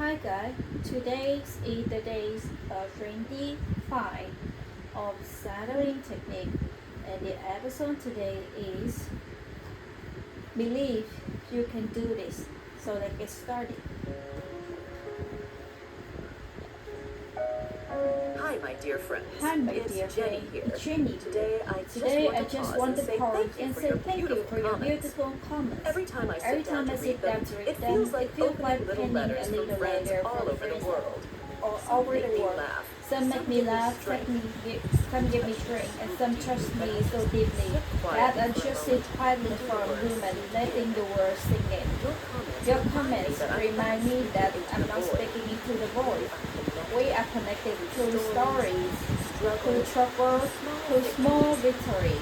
Hi guys, today is the day 25 of shadowing technique, and the episode today is believe you can do this. So let's get started. Hi, my dear friends. Hi, my it's dear Jenny friend. here. It's Jenny. Today, I just want to pause and say thank you for your beautiful comments. Every time I Every sit time down I to sit read down them, to read it them, feels like opening little penning letters a from little friends letter all from over the friends world. all Some over make the me world. laugh. Some make me give laugh, strength. some give me strength, and some touch me so deeply that I just sit quietly for a moment, letting the words sink in. Your comments remind me that I'm not speaking into the void. We are connected through stories, through troubles, through small victory.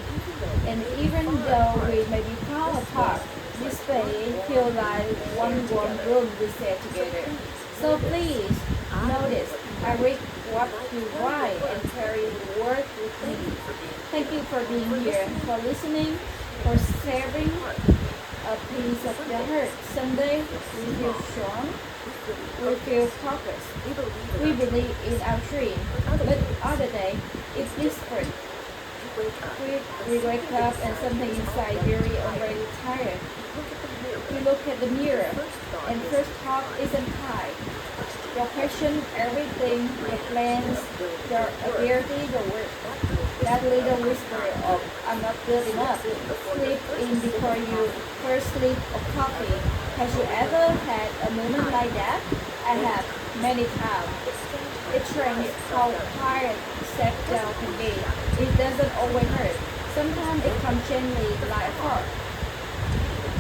And even though we may be far apart, this day feels like one warm room we share together. So please, notice, I read what you write and carry the word with me. Thank you for being here, for listening, for sharing a piece of the heart. Someday we feel strong, we feel progress. We believe in our dream, but other day it's different. We wake up and something inside very already tired. We look at the mirror, and first thought isn't high. Your question, everything, the plans, your ability, the work. That little whisper of I'm not good enough sleep in before you first sleep of coffee. Has you ever had a moment like that? I have, many times. It trains how tired self-doubt can be. It doesn't always hurt. Sometimes it comes gently like a heart.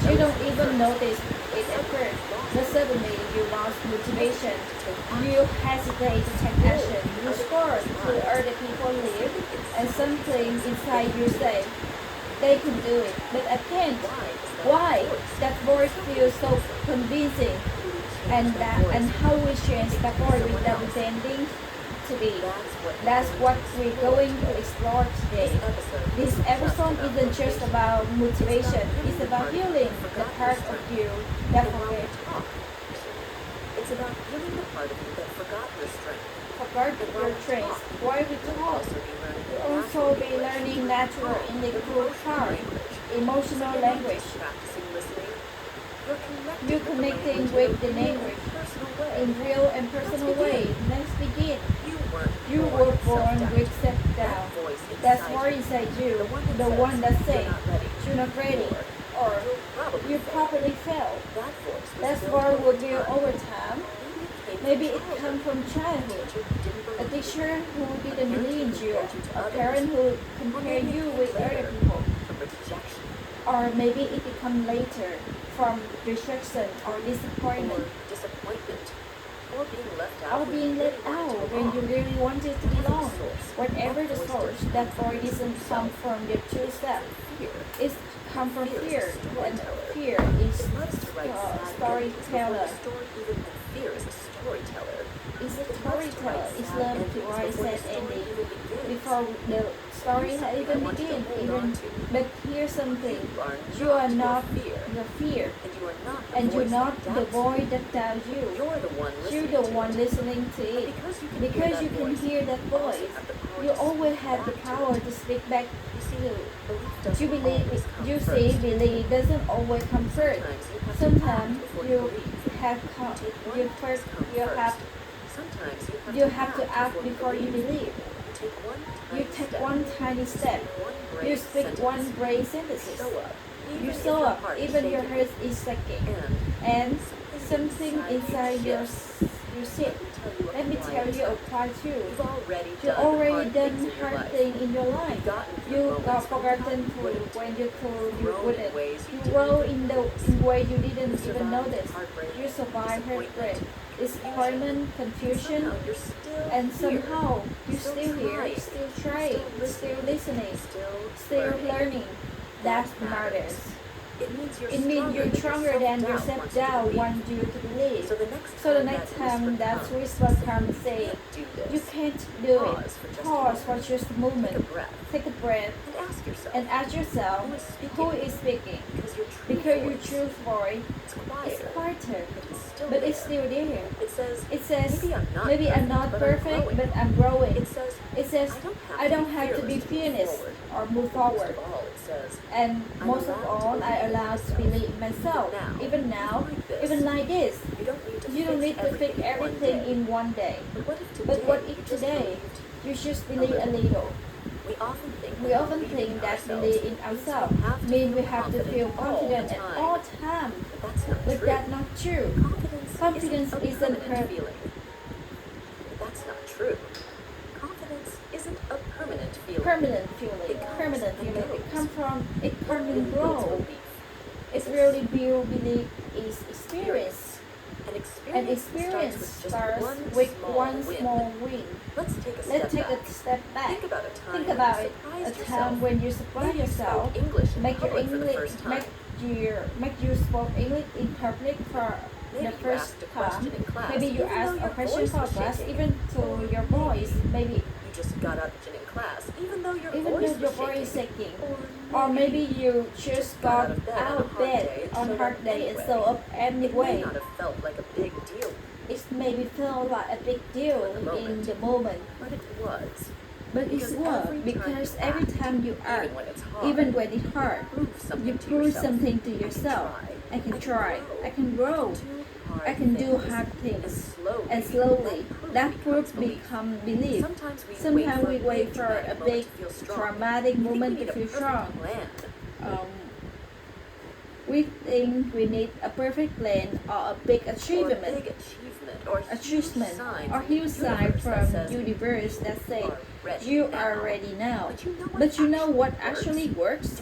You don't even notice it at first, but suddenly you lost motivation. You hesitate to take action. You scroll through other people live, and something inside you say, they can do it, but I can't. Why? That voice feels so convincing, and how we change that voice without pretending to be. That's what we're going to explore today. This episode isn't just about motivation, it's about healing the part of you that forget. It's about healing the part of you that forgot your strength. Forgot your traits. Why we talk? We'll also be learning natural individual part, emotional language. Practicing listening. You're connecting with the language in real and personal way. Let's begin. You were born with self-doubt. That's why inside you, the one that says you're not ready, or you probably failed. That's why we build over time. Maybe it comes from childhood. A teacher who didn't believe in you, a parent who compared you with other people. Or maybe it becomes later from rejection or disappointment. Or being left out when you really wanted to belong. Whatever the source, that voice doesn't come from your true self. It comes from fear, and fear is storyteller. Is a storyteller. It's learned to write said ending before the story has even begun. But here's something: you are not your fear, and you're not the voice that tells you. You're the one listening to it. Because you can hear that voice, you always have the power to speak back to. You believe, you see, believe doesn't always come first. Sometimes you have to act before you believe. You take one tiny step. You speak one brave sentence. You show up, even your heart is shaking, and something inside you sit. Let me tell you, apply too. You already done hard thing in your life. You got forgotten food when you told you wouldn't. You grow in way you didn't even notice. You survive heartbreak, disappointment, confusion, and somehow you're still here, still trying, still listening, still learning. That matters. It means you're stronger than your self-doubt wants you to believe. So the next time that whisper comes, say, you can't do it. Pause for just a moment. Take a breath and ask yourself, who is speaking? Because your true voice is quieter. still but there. it's still there. It says, It says, maybe I'm not perfect, but but I'm growing. It says, It says, I don't have to be fearless forward. or move Most forward. of all, it says, And I'm most of allowed to all, I believe in allowed to myself. believe in myself. Even Now, like this. even like this. You don't need to fix everything in one day. But what if But today, you just believe a little? we often think We often think that believe in ourselves means we have to feel confident at all times. But that's not But true. that's not true. Confidence isn't her feeling. But that's not true. Confidence isn't a permanent feeling. permanent feeling. It comes and grows. It's really build belief is experience. And And experience starts with one small win. Let's Let's take take a step back. Think about Think about it. A time when you surprise Maybe you yourself. spoke English in Make your public for the English first time. make you spoke English in public for Maybe the you first asked a time. question in class, Maybe you even though asked a your question voice for was class, shaking. even to your voice. Maybe You just got up in class, even though your even voice though your was voice is shaking. shaking. Or maybe you just got out of bed on a hard day and so up It may anyway. not have felt like a big deal, It maybe felt like a big deal in the moment. but it was. But it's Because work every time because you every act, time you act, Even when it's hard, even when it's hard, prove something you to prove yourself. something to yourself. I can try. I can grow. I can do hard things. And slowly, that proof become belief. Sometimes we wait for a big traumatic moment to feel strong. We think we need a perfect plan or a big achievement, or huge sign from universe that say you are ready now. But you know what actually works?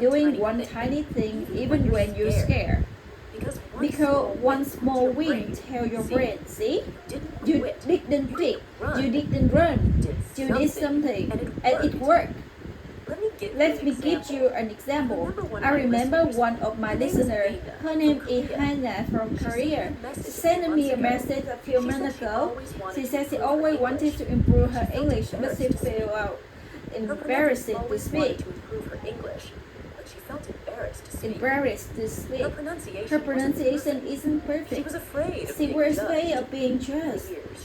Doing one tiny thing even when you're scared. Because one small win tell your brain, see, you didn't quit, you didn't run, you did something, and it worked. Let me give you an example. I remember one of my listeners, her name is Hannah from Korea. She sent me a message a few months ago. She said she always wanted to improve her English, but she felt embarrassed to speak. Embarrassed to speak. Her pronunciation isn't perfect. She was afraid of being judged.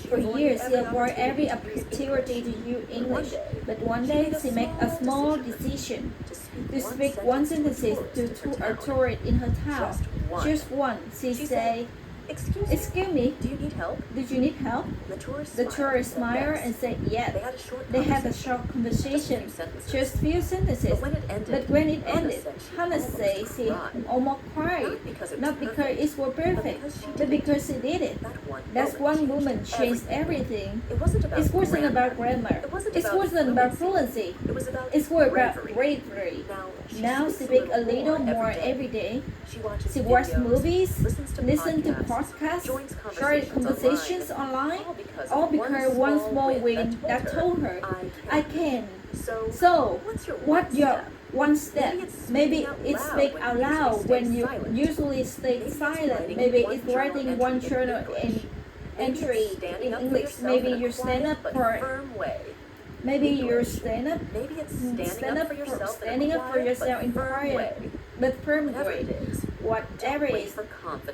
For years, she avoided every opportunity to use English. But one day, she made a small decision to speak one sentence to a tourist in her town. Just one. She said, "Excuse me, Do you need help? did you need help?" The tourist smiled and said yes. They had a short conversation, just few sentences. But when it ended, Hannah said she almost cried. Not because it was perfect, but because she did it. That one woman changed everything. It wasn't about grammar. It It wasn't about fluency. It was about It was about bravery. bravery. Now Now she speaks a little more every day. She watches movies, listens to podcasts, joins conversations online, all because one small win that told her, I can. So, what's your one step? Maybe it's speak out loud when you usually stay silent. Maybe it's writing one journal entry in English. Maybe you stand up for Maybe you're stand up standing up for yourself in quiet but firm way. Whatever it is,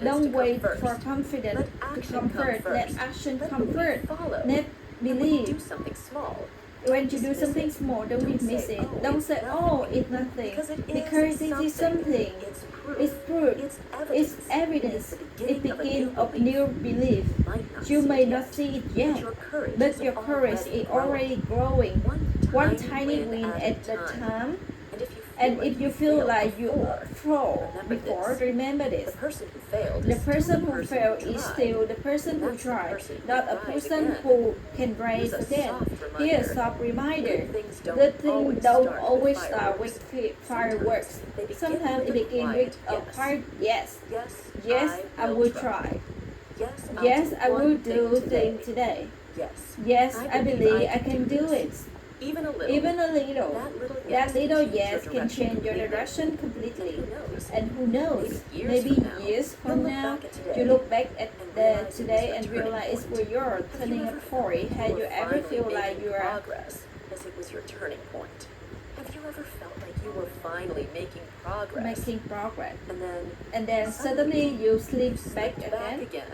don't wait for confidence to comfort. Let action comfort. Let believe. Do something small. When you do something small, don't dismiss it. Don't say, oh, it's nothing. Because it is something. It's proof. It's evidence. It begins of new belief. You may not see it yet, but your courage is already growing. One tiny win at a time. And if you feel like you fall before, remember this. The person who failed is still the person who tried, not a person who can rise again. Here's a soft reminder. Good things don't always start with fireworks. Sometimes it begins with a hard yes. Yes, I will try. Yes, I will do things today. Yes, I believe I can do it. Even a little. That little yes can change your direction completely. And who knows, maybe years from now, you look back at the today and realize where you're turning a point. Have you ever feel like you are as it was your turning point? Have you ever felt like you were finally making progress? making progress. And then And then suddenly you slip back slipped again.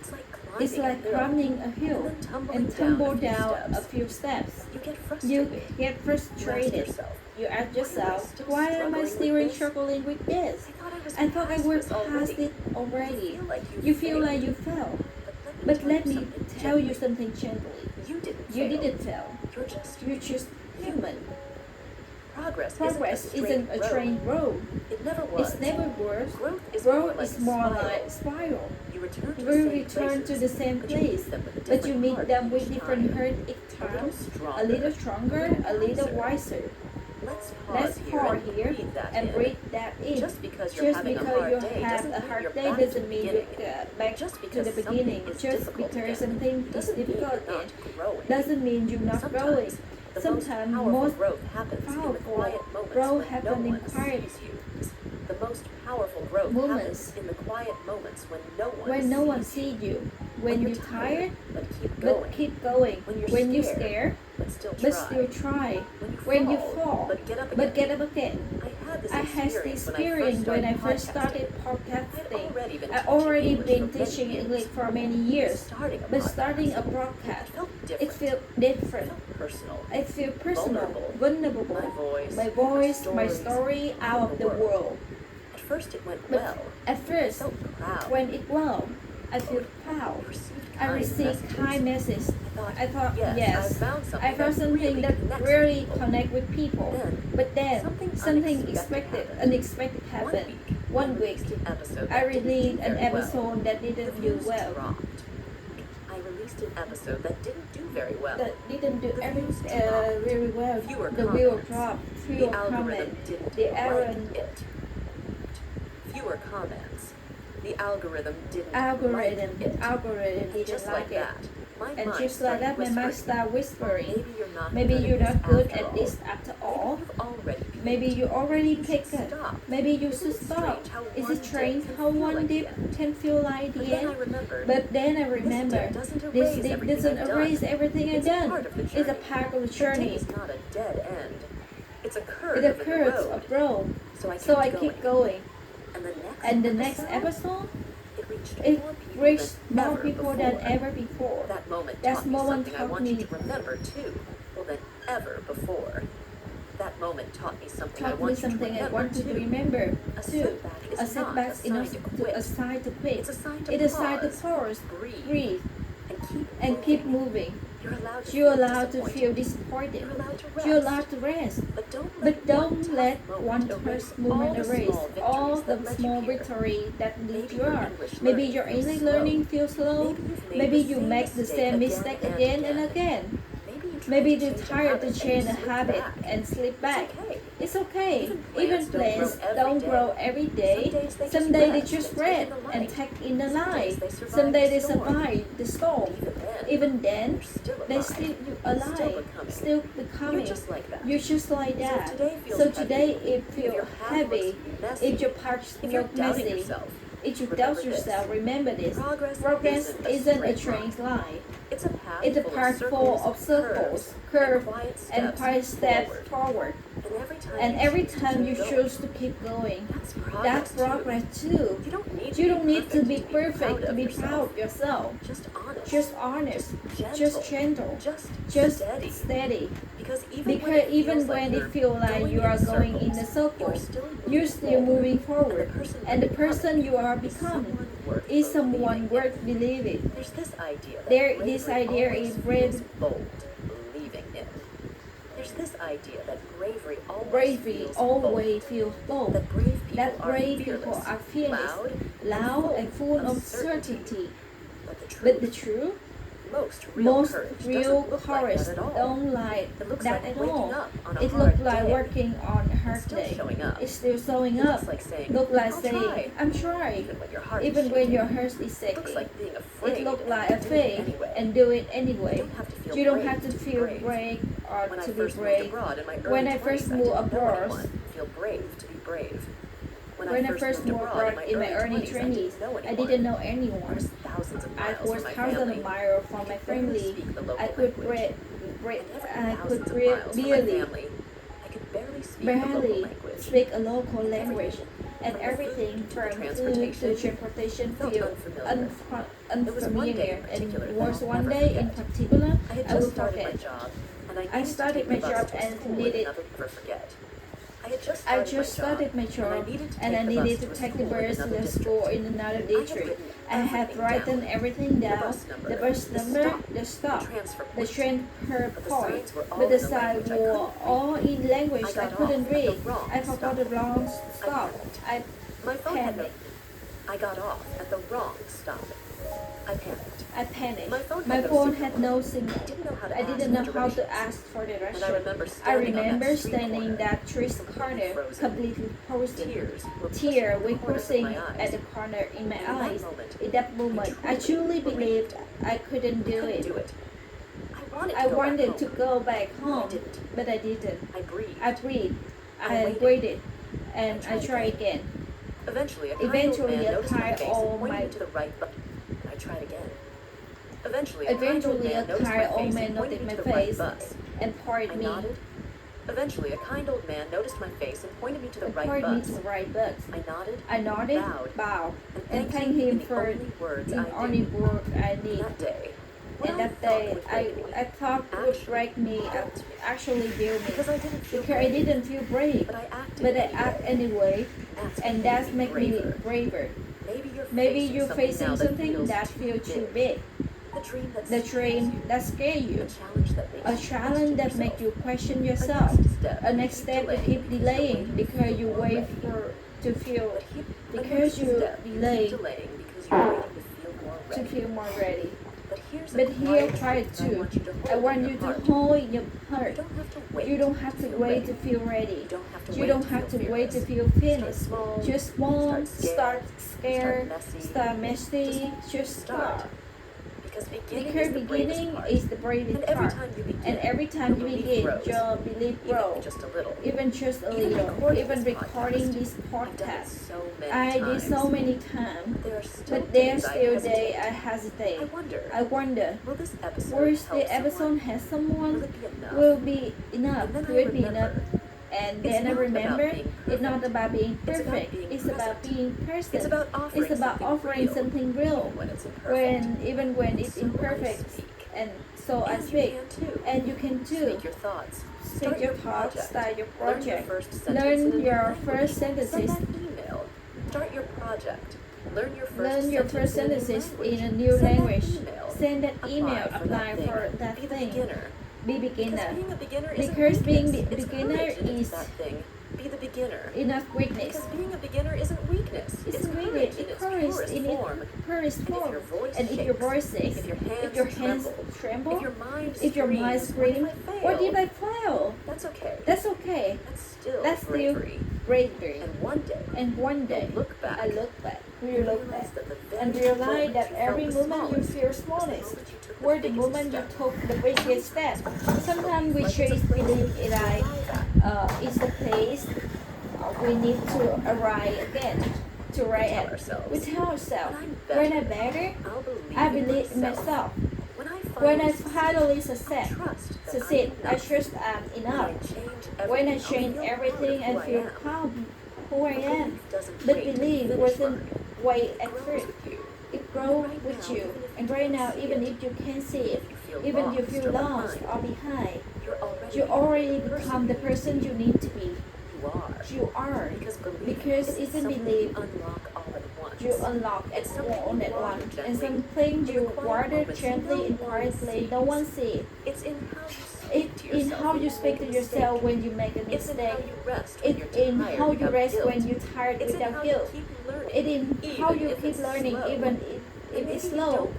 It's like It's climbing like climbing a hill and tumble down a few steps. You get You frustrated. get frustrated. You ask yourself, why am I still struggling with this? I thought I would past it already. You feel like you fell. But let me tell you something gently. You You didn't fail. You're just You're just human. Progress Progress isn't a straight road. It never was. It's never worse. Growth Growth is more like spiral. You return to We return to the same place, but you meet them with different hurt each time, a little stronger, a little wiser. Let's pause here and breathe that in. Just because Just because you have a hard day doesn't mean you get back to the beginning. Just because something is difficult again doesn't mean you're not growing. Sometimes most growth happens in the powerful quiet moments growth when happens no in one quiet sees you. The most powerful growth moments happens in the quiet moments when no one sees sees you. When you're tired, but keep going. but keep going. When you're scared, but still but try. still try. When you fall, but get up again. but get up again. I had this experience when I first started podcasting. I've already been teaching English for many years, but starting a broadcast, it felt different. Personal. I feel personal, Vulnerable. vulnerable. My My voice, voice, my story out of the world. At first it went But well. at I first, felt proud. when it well, I feel proud. I received kind messages. I thought, yes, I found something that really connect with people. But then, something unexpected happened. One week, I released an episode that didn't do well. I released an episode that didn't do very well. That didn't do very well. Fewer The view comments. dropped. The Fewer algorithm comments. didn't The like algorithm it. Fewer comments. The algorithm didn't algorithm like it. didn't Just like it. that, my And mind just like that, my mind whispering, started whispering, Maybe you're not good at this after all. You've already Maybe you already picked it. Stop. Maybe you should stop. Is it strange how one dip can feel like the end? But then I remember, this dip doesn't erase everything I've done. It's a part of the journey. It's not a dead end. It's a curve. It occurs a road. So I keep going. And the next episode, it reached more people than ever before. That moment That taught me moment something I taught want you me- to remember too. Well, than ever before. That moment taught me something I Taught me want you to something I remember want you to too. remember A too. setback is A not setback a is sign not to quit. a sign to quit. It's a sign to It is a sign to pause, pause, breathe, and keep and moving. keep moving. You're allowed to You're allowed to feel disappointed. disappointed. You're allowed to rest. You're allowed to rest. But don't let One first moment erase all the small victory that lead you are. Maybe your English learning feels slow. Maybe you make the same mistake again and again. Maybe you're tired to change a habit and slip back. It's okay. Even plants don't grow every day. Some days they just rest and take in the light. Some days they survive the storm. Even then, they still alive, still becoming. You're just like that. So today it feels heavy. If your parts look messy, if you doubt yourself, remember this. Progress isn't a straight line. It's a path full of circles, curves, and quiet steps forward. And every time you choose to keep going, that's progress too. You don't need to be perfect to be proud of yourself. Just honest, just gentle, just steady. Because even when it feels like you are going in a circle, you're still moving forward. And the person you are becoming is someone worth believing. This idea is brave, bold, believing it. There's this idea that bravery Bravery always feels bold. that brave people People are are fearless, loud and full of certainty. But But the truth, most most real real courage courage don't like It looks that like at waking all. up on a It hard looks like day. working on a hard still day. showing up. It's still showing It up. looks like saying, Look like "I'll saying, try," I'm trying. even when your heart is Even when shaking. your heart is It looks shaking. like being afraid. It looks like a and doing it fake anyway. and do it anyway. You don't have to feel You don't brave have to feel brave or When I to be first moved brave. abroad in my early When I 20s, first I moved didn't know abroad, anyone feel brave to be brave. When I first moved abroad in my early 20s, I didn't know anyone. Thousands of I miles was from my thousands family. of miles from my family. Speak the local I could language. breathe I never had thousands of miles from my barely. family. barely speak a local language, and everything from food to transportation feel unfamiliar. And was one day in particular I will forget. I started my job and needed. I just started my job and I needed to take the bus to the school in another district. I had written everything down, the bus number, the stop, the train per point, but the signs were all in language I couldn't read. I forgot the wrong stop. I panicked. I got off at the wrong stop. I panicked. My phone had no signal. I didn't know how to ask for the direction. I remember standing in that street corner, completely frozen. Tears were coursing at the corner in my eyes. In that moment, I truly believed I couldn't do it. I wanted to go back home, but I didn't. I breathed. I waited, and I tried again. Eventually, a kind old man noticed my face and pointed me to the right button. I tried again. Eventually, a kind old man noticed my face and pointed me. Eventually, a kind old man noticed my face and pointed me to the right bus. I nodded, bowed, and thanked him for the only word I need. That day, I thought would break me, actually heal me, because I didn't feel brave, but I act anyway, and that makes me braver. Maybe you're facing something that feels too big, the dream that scares you, a challenge that makes you question yourself, a next step you keep delaying because you wait for to feel, because you delay to feel more ready. But here, try it too. I want you to hold in your heart. You don't have to wait to feel ready. You don't have to wait to feel finished. Just small, start scared, start messy, just start. Because beginning is the bravest part. And every time you begin, your belief grows. Even just a little. Even recording this podcast. I did so many times, but there's still days I hesitate. I wonder, will this episode have someone? Will be enough? Will it be enough? And then I remember, it's not about being perfect. It's about being present. It's about offering something real, even when it's imperfect. And so I speak, and you can too. Speak your thoughts, start your project, learn your first sentences. Start your project. Learn your first sentences in a new language. Send an email, apply for that thing. Be beginner. Because being a beginner is Be the beginner. enough weakness. Because being a beginner isn't weakness. It's weakness. It's courage in its purest form. And if your voice shakes, if your hands tremble, if your mind screams, what did I fail? That's okay. That's okay. That's still bravery. And one day, I look back. We look back and realize that every moment you feel smallest were the moment you took the biggest step. Sometimes we chase belief it's the place we need to arrive again. To write at. We tell ourselves, when I'm better, I believe in myself. When I finally succeed, I trust I'm enough. When I change everything, I feel proud who I am. But belief wasn't wait at first. It grows with you. And right now, even if you can't see it, even if you feel lost or behind, you already become the person you need to be. You are. Because it's in belief you unlock it all at once. And something you water gently and quietly, no one sees. It's in how you speak to yourself when you make a mistake. It's in how you rest when you're tired without guilt. It's in how you keep learning even if it's slow.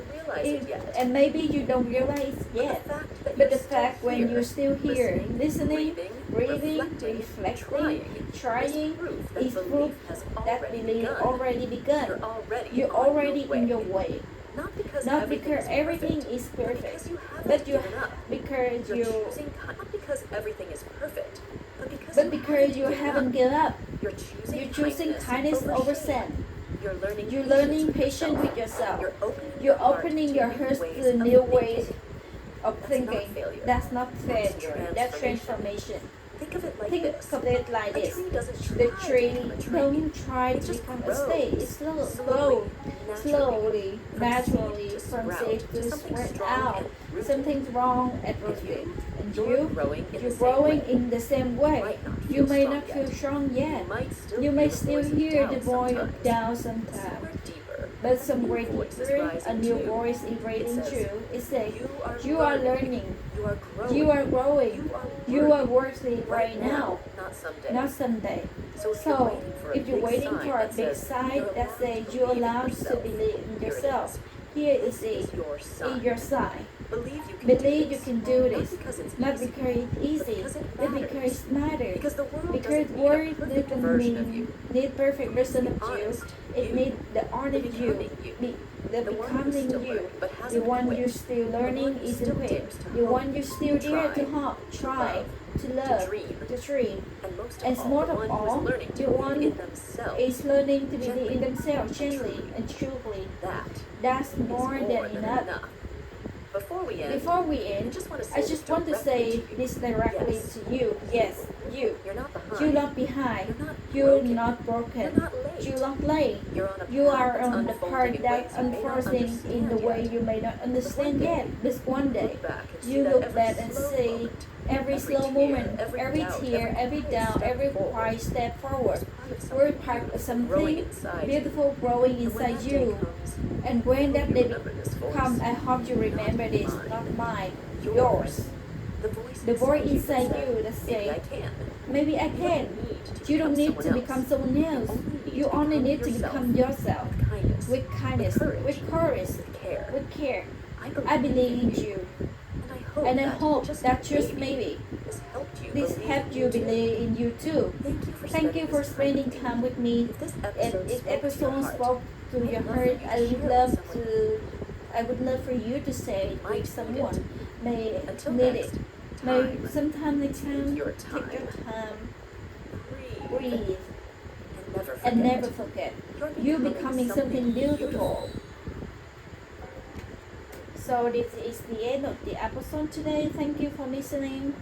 And maybe you don't realize yet. But the fact when you're still here, listening, breathing, reflecting, trying, is proof that belief already begun. You're already in your way. Not because everything is perfect, but because everything is perfect, but because you haven't given up. You're choosing kindness over sin. You're learning patience with yourself. You're opening your heart to new ways of thinking. That's not failure. That's transformation. Think of it like Think this. of it like A this. tree doesn't The try tree to become a tree. don't try It to just become a grows state. It slowly, slowly, from naturally, seed to from sprout, seed to to something spread strong out. and rooted. Something's wrong at And rooted. And you're growing in you're the same growing way. in the same way. Might not You feel may strong not yet. feel strong yet. You might still You may hear the still voice hear of the doubt voice of sometimes. doubt sometimes. Somewhere deeper, But a somewhere new voice is deeper, rising a new too. voice is It raising says, too. It says, you are learning. You are growing. you are growing. You are worthy right now, not someday. not someday. So So, if you're waiting sign for a that big says sign that says to you're believe in allowed to yourself, believe in here it yourself, is. here is This it. is your sign. Is your sign. Believe you can Believe do you this. can do Not this. because it's Not easy, because it's easy, but but because it matters. Because the world Because doesn't the need a world perfect doesn't version of you. need perfect version of Honest you. It you. needs the honest The you. becoming you. The The one who's becoming still you. learning, but The hasn't one quit. you're still The learning one who isn't still quit. dares to The hope, one you still to dare to try, hope, to try, love, to love, dream. to dream. And most And of all, more the of one all, who is learning to the one believe in themselves. is learning to believe Gently in themselves and gently truly. and truly. That That's is more than enough. Before we end, Before we end, I just want to say this directly Yes. to you. Yes, you. You're not behind. You're not behind. You're You're not not broken. You're not late. You're not late. You're on a You path are that's on the unfolding part in that's ways you may not unfolding in the understand way yet. you may not understand one yet. day, This one day, Look back and see you that look every back and slow see moment, every slow tear, moment, every every doubt, tear, every quiet doubt, step every forward quiet step forward. was We're part part of of something growing something inside you. beautiful growing And when inside that day you. comes, And when that you day remember this voice. comes, I hope you remember this, mine. not mine, Yours. yours. The voice inside that you that maybe I say, can. maybe I can. You don't need to become someone else. You only need to become yourself. With kindness, With courage, with care. with care. I I believe in you. And I And I hope that just maybe maybe this helped you believe in you too. Thank you for spending time with me. If this If episode spoke spoke to your heart, I would love for you to say it with someone may Until need next it. May time, sometime next time, your take your time, breathe, breathe, and and never forget. You're becoming something beautiful. So this is the end of the episode today. Thank you for listening.